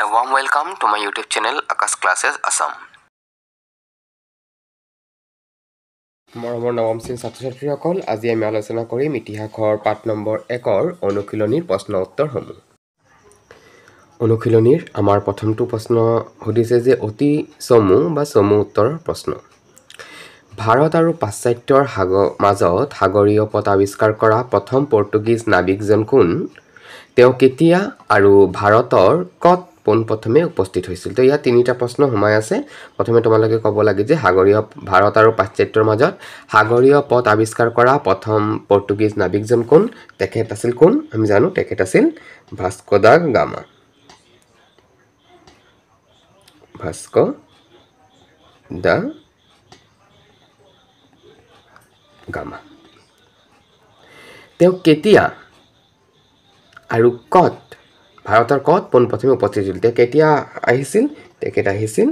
A warm welcome to my YouTube channel Akash Classes Assam. মৰমৰ নৱম শ্ৰেণীৰ ছাত্ৰ-ছাত্ৰীসকল, আজি আমি আলোচনা কৰিম ইতিহাসৰ পাঠ নম্বৰ 1ৰ অনুশীলনীৰ প্ৰশ্ন উত্তৰসমূহ। অনুশীলনীৰ আমাৰ প্ৰথমটো প্ৰশ্ন সুধিছে যে অতি চমু বা চমু উত্তৰৰ প্ৰশ্ন। ভাৰত আৰু পাশ্চাত্যৰ মাজত সাগৰীয় পথ আৱিষ্কাৰ কৰা প্ৰথম পৰ্তুগীজ নাবিকজন কোন? তেওঁ কেতিয়া আৰু ভাৰতৰ ক'ত পোনপ্ৰথমে উপস্থিত হৈছিল? তো ইয়াত তিনিটা প্ৰশ্ন সোমাই আছে। প্ৰথমে তোমালোকে ক'ব লাগে যে ভাৰত আৰু পাশ্চাত্যৰ মাজত সাগৰীয় পথ আৱিষ্কাৰ কৰা প্ৰথম পৰ্তুগীজ নাবিকজন কোন? তেখেত আছিল কোন? আমি জানো তেখেত আছিল Vasco da Gama. Vasco da Gama. তেওঁ কেতিয়া আৰু ক'ত ভাৰতৰ ক'ত পোনপ্ৰথমে উপস্থিত হৈছিল? তেওঁ কেতিয়া আহিছিল? তেখেত আহিছিল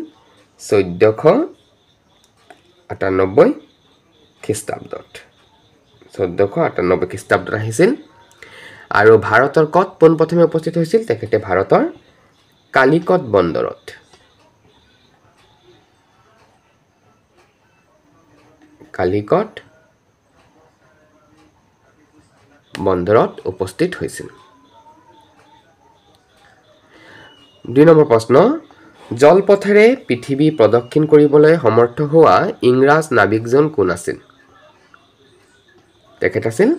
1498 খ্ৰীষ্টাব্দত। 1498 খ্ৰীষ্টাব্দত আহিছিল। আৰু ভাৰতৰ ক'ত পোনপ্ৰথমে উপস্থিত হৈছিল? তেখেতে ভাৰতৰ কালিকট বন্দৰত। কালিকট বন্দৰত উপস্থিত হৈছিল। 2 নম্বৰ প্ৰশ্ন, জলপথেৰে পৃথিৱী প্ৰদক্ষিণ কৰিবলৈ সমৰ্থ হোৱা ইংৰাজ নাবিকজন কোন আছিল? তেখেত আছিল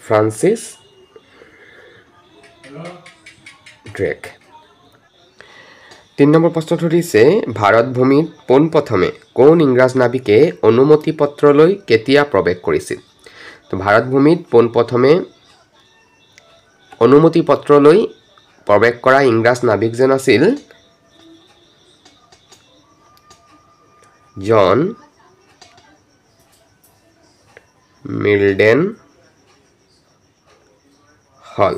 ফ্ৰান্সিছ ড্ৰেক। 3 নম্বৰ প্ৰশ্নত সুধিছে ভাৰত ভূমিত পোনপ্ৰথমে কোন ইংৰাজ নাবিকে অনুমতি পত্ৰলৈ কেতিয়া প্ৰৱেশ কৰিছিল? তো ভাৰত ভূমিত পোনপ্ৰথমে অনুমতি পত্ৰলৈ প্ৰৱেশ কৰা ইংৰাজ নাবিকজন আছিল জন মিল্ডেন হল।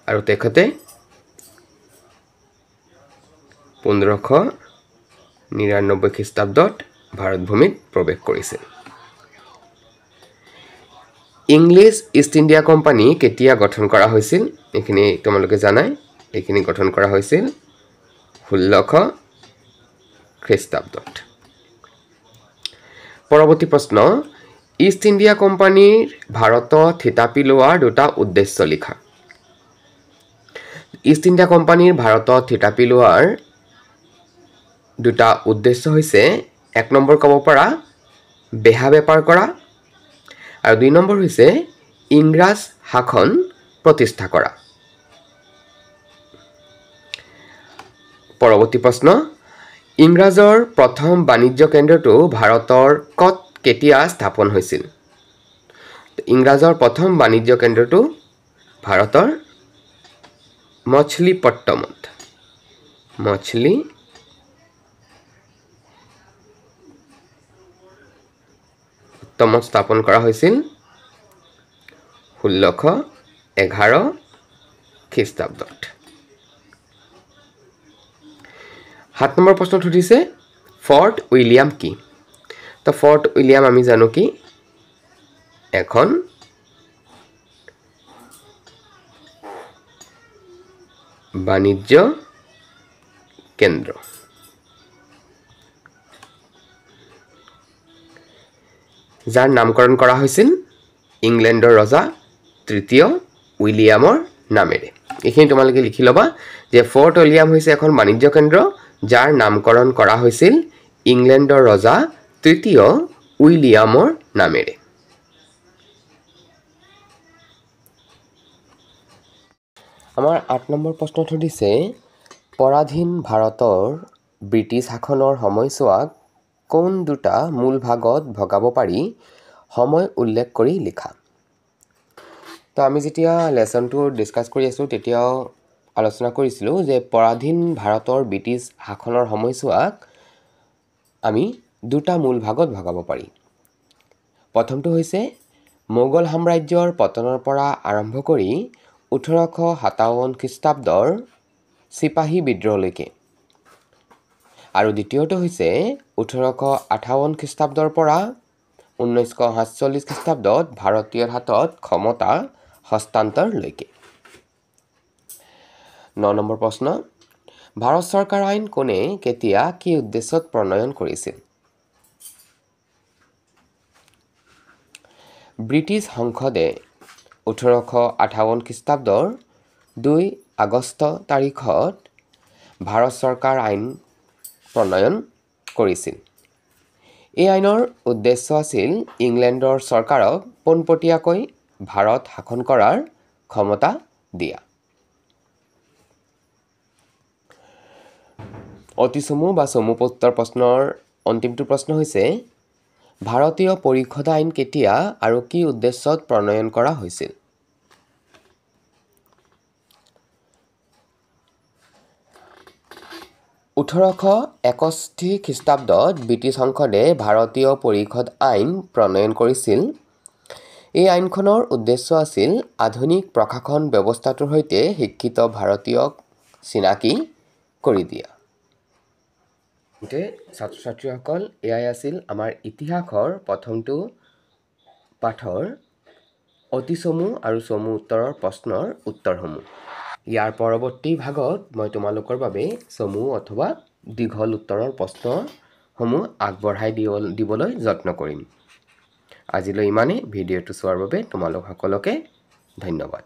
আৰু তেখেতে 1599 খ্ৰীষ্টাব্দত ভাৰত ভূমিত প্ৰৱেশ কৰিছিল। ইংলিছ ইষ্ট ইণ্ডিয়া কোম্পানী কেতিয়া গঠন কৰা হৈছিল? এইখিনি তোমালোকে জানাই। এইখিনি গঠন কৰা হৈছিল 1600 খ্ৰীষ্টাব্দত। পৰৱৰ্তী প্ৰশ্ন, ইষ্ট ইণ্ডিয়া কোম্পানীৰ ভাৰতত থিতাপি লোৱাৰ দুটা উদ্দেশ্য লিখা। ইষ্ট ইণ্ডিয়া কোম্পানীৰ ভাৰতত থিতাপি লোৱাৰ দুটা উদ্দেশ্য হৈছে 1 নম্বৰ ক'ব পৰা বেহা বেপাৰ কৰা আৰু 2 নম্বৰ হৈছে ইংৰাজ শাসন প্ৰতিষ্ঠা কৰা। পৰৱৰ্তী প্ৰশ্ন, ইংৰাজৰ প্ৰথম বাণিজ্য কেন্দ্ৰটো ভাৰতৰ ক'ত কেতিয়া স্থাপন হৈছিল? ইংৰাজৰ প্ৰথম বাণিজ্য কেন্দ্ৰটো ভাৰতৰ মছলিপট্টমত স্থাপন কৰা হৈছিল 1611 খ্ৰীষ্টাব্দত। 7 নম্বৰ প্ৰশ্নত সুধিছে ফৰ্ট উইলিয়াম কি? তো ফৰ্ট উইলিয়াম আমি জানো কি এখন বাণিজ্য কেন্দ্ৰ। যাৰ নামকৰণ কৰা হৈছিল ইংলেণ্ডৰ ৰজা 3য় উইলিয়ামৰ নামেৰে। এইখিনি তোমালোকে লিখি ল'বা যে ফৰ্ট উইলিয়াম হৈছে এখন বাণিজ্য কেন্দ্ৰ যাৰ নামকৰণ কৰা হৈছিল ইংলেণ্ডৰ ৰজা 3য় উইলিয়ামৰ নামেৰে। আমাৰ 8 নম্বৰ প্ৰশ্নত সুধিছে পৰাধীন ভাৰতৰ ব্ৰিটিছ শাসনৰ সময়ছোৱাক কোন দুটা মূল ভাগত ভগাব পাৰি সময় উল্লেখ কৰি লিখা। তো আমি যেতিয়া লেচনটো ডিছকাছ কৰি আছোঁ তেতিয়াও আলোচনা কৰিছিলোঁ যে পৰাধীন ভাৰতৰ ব্ৰিটিছ শাসনৰ সময়ছোৱাক আমি দুটা মূল ভাগত ভগাব পাৰি। প্ৰথমটো হৈছে মোগল সাম্ৰাজ্যৰ পতনৰ পৰা আৰম্ভ কৰি 1857 খ্ৰীষ্টাব্দৰ চিপাহী বিদ্ৰোহলৈকে আৰু দ্বিতীয়টো হৈছে 1858 খ্ৰীষ্টাব্দৰ পৰা 1947 খ্ৰীষ্টাব্দত ভাৰতীয়ৰ হাতত ক্ষমতা হস্তান্তৰলৈকে। 9 নম্বৰ প্ৰশ্ন, ভাৰত চৰকাৰ আইন কোনে কেতিয়া কি উদ্দেশ্যত প্ৰণয়ন কৰিছিল? ব্ৰিটিছ সংসদে 1858 খ্ৰীষ্টাব্দৰ 2 আগষ্ট তাৰিখত ভাৰত চৰকাৰ আইন প্ৰণয়ন কৰিছিল। এই আইনৰ উদ্দেশ্য আছিল ইংলেণ্ডৰ চৰকাৰক পোনপটীয়াকৈ ভাৰত শাসন কৰাৰ ক্ষমতা দিয়া। অতি চমু বা চমু উত্তৰ প্ৰশ্নৰ অন্তিমটো প্ৰশ্ন হৈছে, ভাৰতীয় পৰিষদ আইন কেতিয়া আৰু কি উদ্দেশ্যত প্ৰণয়ন কৰা হৈছিল? (1861 খ্ৰীষ্টাব্দত ব্ৰিটিছ সংসদে ভাৰতীয় পৰিষদ আইন প্ৰণয়ন কৰিছিল। এই আইনখনৰ উদ্দেশ্য আছিল আধুনিক প্ৰশাসন ব্যৱস্থাটোৰ সৈতে শিক্ষিত ভাৰতীয়ক চিনাকি কৰি দিয়া। ছাত্ৰ ছাত্ৰীসকল, এয়াই আছিল আমাৰ ইতিহাসৰ প্ৰথমটো পাঠৰ অতি চমু আৰু চমু উত্তৰৰ প্ৰশ্নৰ উত্তৰসমূহ। ইয়াৰ পৰৱৰ্তী ভাগত মই তোমালোকৰ বাবে চমু অথবা দীঘল উত্তৰৰ প্ৰশ্নসমূহ আগবঢ়াই দিবলৈ যত্ন কৰিম। আজিলৈ ইমানেই। ভিডিঅ'টো চোৱাৰ বাবে তোমালোক সকলোকে ধন্যবাদ।